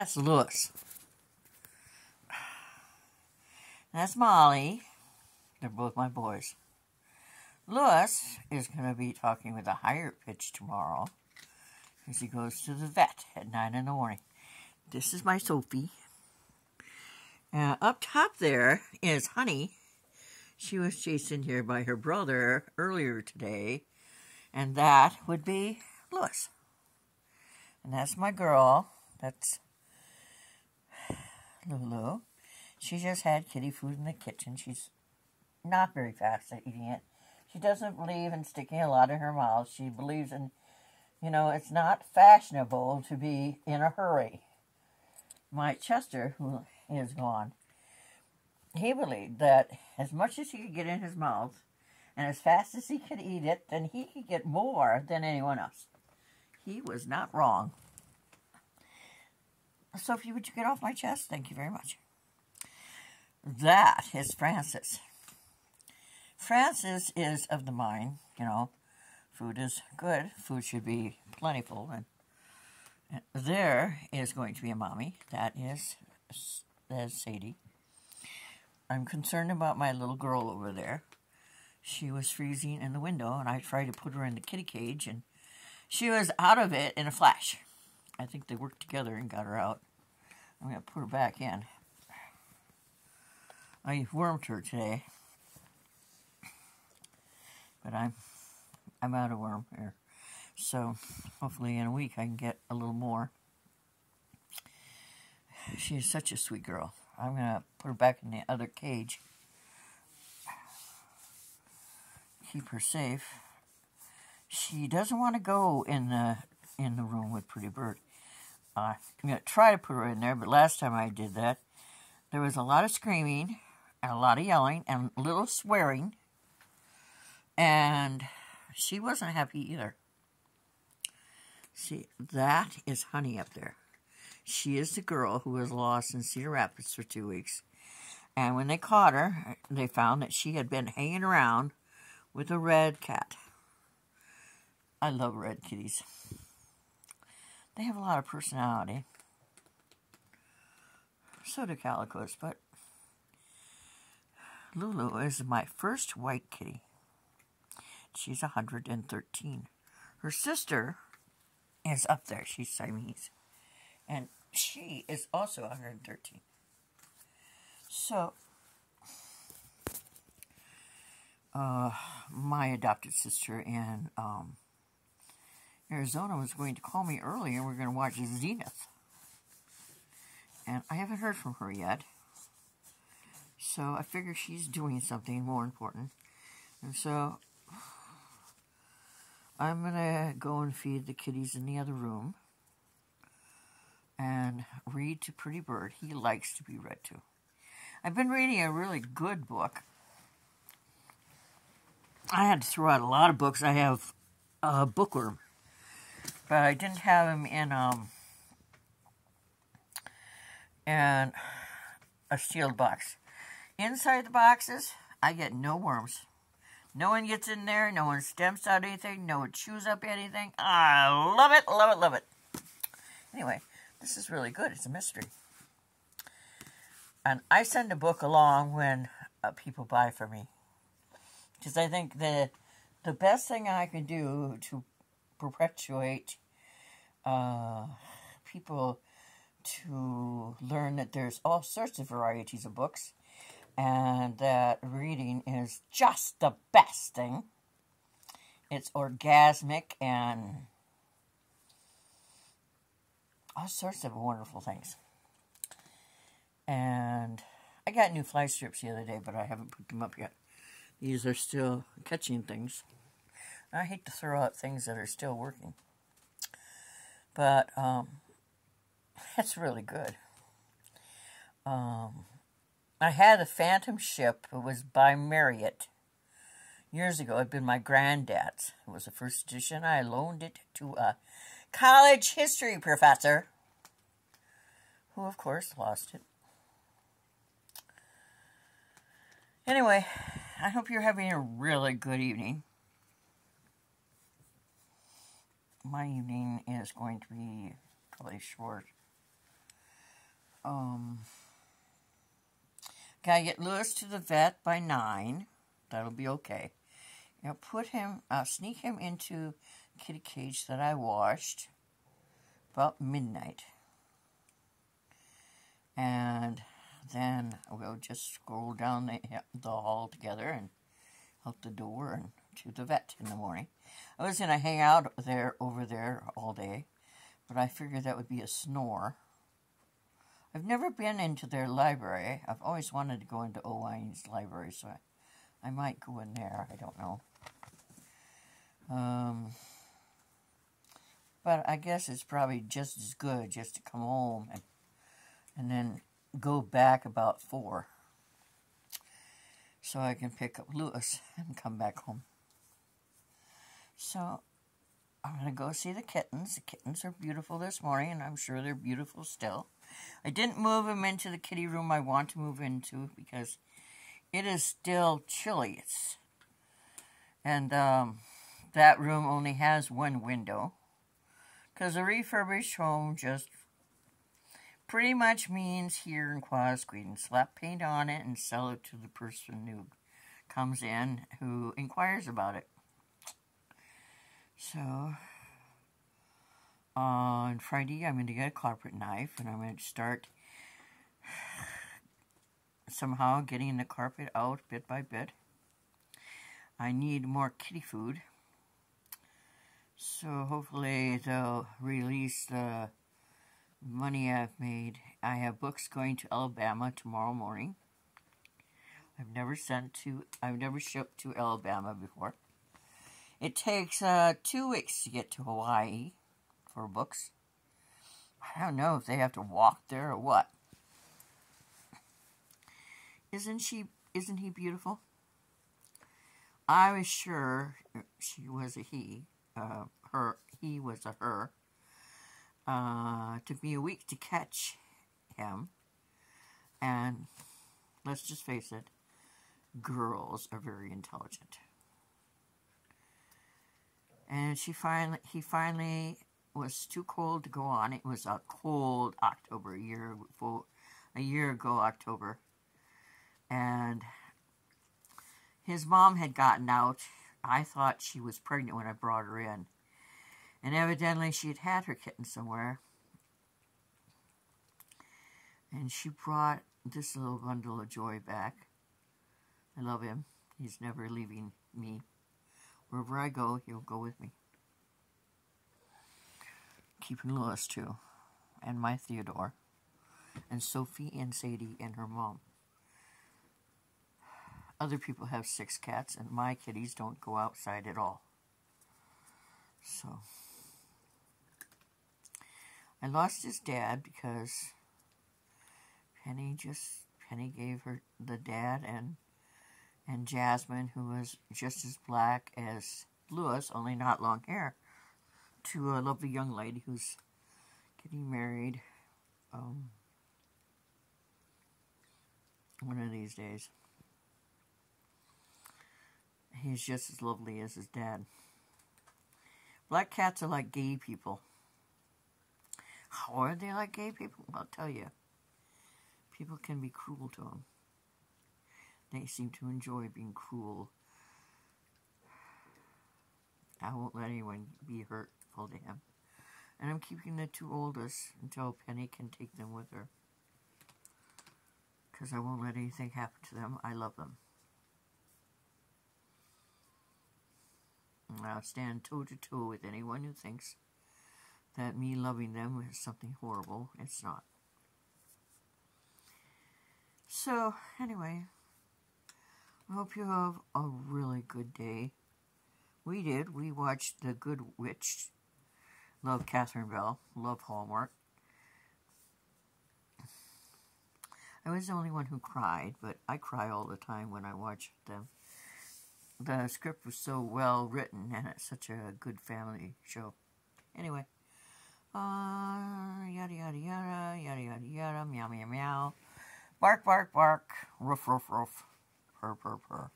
That's Lewis. That's Molly. They're both my boys. Lewis is going to be talking with a higher pitch tomorrow as he goes to the vet at 9 in the morning. This is my Sophie. Up top there is Honey. She was chased in here by her brother earlier today, and that would be Lewis. And that's my girl. That's Lulu. She just had kitty food in the kitchen. She's not very fast at eating it. She doesn't believe in sticking a lot in her mouth. She believes in, it's not fashionable to be in a hurry. My Chester, who is gone, he believed that as much as he could get in his mouth and as fast as he could eat it, then he could get more than anyone else. He was not wrong. Sophie, would you get off my chest? Thank you very much. That is Francis. Francis is of the mind, food is good. Food should be plentiful. And there is going to be a mommy. That is Sadie. I'm concerned about my little girl over there. She was freezing in the window, and I tried to put her in the kitty cage, and she was out of it in a flash. I think they worked together and got her out. I'm going to put her back in. I wormed her today. But I'm out of worm here. So hopefully in a week I can get a little more. She is such a sweet girl. I'm going to put her back in the other cage. Keep her safe. She doesn't want to go in the room with Pretty Bird. I'm going to try to put her in there, but last time I did that, there was a lot of screaming and a lot of yelling and a little swearing. And she wasn't happy either. See, that is Honey up there. She is the girl who was lost in Cedar Rapids for 2 weeks. And when they caught her, they found that she had been hanging around with a red cat. I love red kitties. They have a lot of personality. So do calicos, but Lulu is my first white kitty. She's 113. Her sister is up there. She's Siamese. And she is also 113. So, my adopted sister in Arizona was going to call me early, and we're going to watch Zenith. And I haven't heard from her yet. So I figure she's doing something more important. And so I'm going to go and feed the kitties in the other room and read to Pretty Bird. He likes to be read to. I've been reading a really good book. I had to throw out a lot of books. I have a bookworm, but I didn't have him in a sealed box. Inside the boxes, I get no worms. No one gets in there. No one stamps out anything. No one chews up anything. I love it, love it, love it. Anyway, this is really good. It's a mystery. And I send a book along when people buy for me. Because I think the best thing I can do to perpetuate people to learn that there's all sorts of varieties of books and that reading is just the best thing. It's orgasmic and all sorts of wonderful things. And I got new fly strips the other day, but I haven't put them up yet. These are still catching things. I hate to throw out things that are still working. But it's really good. I had a Phantom ship. It was by Marriott. Years ago, it had been my granddad's. It was the first edition. I loaned it to a college history professor, who, of course, lost it. Anyway, I hope you're having a really good evening. My evening is going to be probably short. Gotta get Lewis to the vet by 9. That'll be okay. Now sneak him into the kitty cage that I washed about midnight. And then we'll just scroll down the hall together and out the door and to the vet in the morning. I was going to hang out over there all day, but I figured that would be a snore. I've never been into their library. I've always wanted to go into Iowan's library, so I might go in there. I don't know. But I guess it's probably just as good just to come home and then go back about 4. So I can pick up Lewis and come back home. So I'm going to go see the kittens. The kittens are beautiful this morning, and I'm sure they're beautiful still. I didn't move them into the kitty room I want to move into because it is still chilly. And that room only has one window because a refurbished home just pretty much means here in Quasqueedon, slap paint on it and sell it to the person who comes in who inquires about it. So on Friday, I'm going to get a carpet knife and I'm going to start somehow getting the carpet out bit by bit. I need more kitty food. So hopefully they'll release the money I've made. I have books going to Alabama tomorrow morning. I've never shipped to Alabama before. It takes 2 weeks to get to Hawaii for books. I don't know if they have to walk there or what. Isn't he beautiful? I was sure she was a he. He was a her. Took me a week to catch him. And let's just face it, girls are very intelligent. And he finally was too cold to go on. It was a cold October, a year ago October. And his mom had gotten out. I thought she was pregnant when I brought her in. And evidently she had had her kitten somewhere. And she brought this little bundle of joy back. I love him. He's never leaving me. Wherever I go, he'll go with me. Keeping Lois, too. And my Theodore. And Sophie and Sadie and her mom. Other people have 6 cats, and my kitties don't go outside at all. So, I lost his dad because Penny gave her the dad and Jasmine, who was just as black as Lewis, only not long hair, to a lovely young lady who's getting married one of these days. He's just as lovely as his dad. Black cats are like gay people. How are they like gay people? I'll tell you. People can be cruel to them. They seem to enjoy being cruel. I won't let anyone be hurtful to him. And I'm keeping the 2 oldest until Penny can take them with her. Because I won't let anything happen to them. I love them. And I'll stand toe to toe with anyone who thinks that me loving them is something horrible. It's not. So, anyway, I hope you have a really good day. We did. We watched The Good Witch. Love Catherine Bell. Love Hallmark. I was the only one who cried, but I cry all the time when I watch them. The script was so well written, and it's such a good family show. Anyway, yada yada yada, yada yada yada, meow meow meow, bark bark bark, ruff ruff ruff, purr purr purr.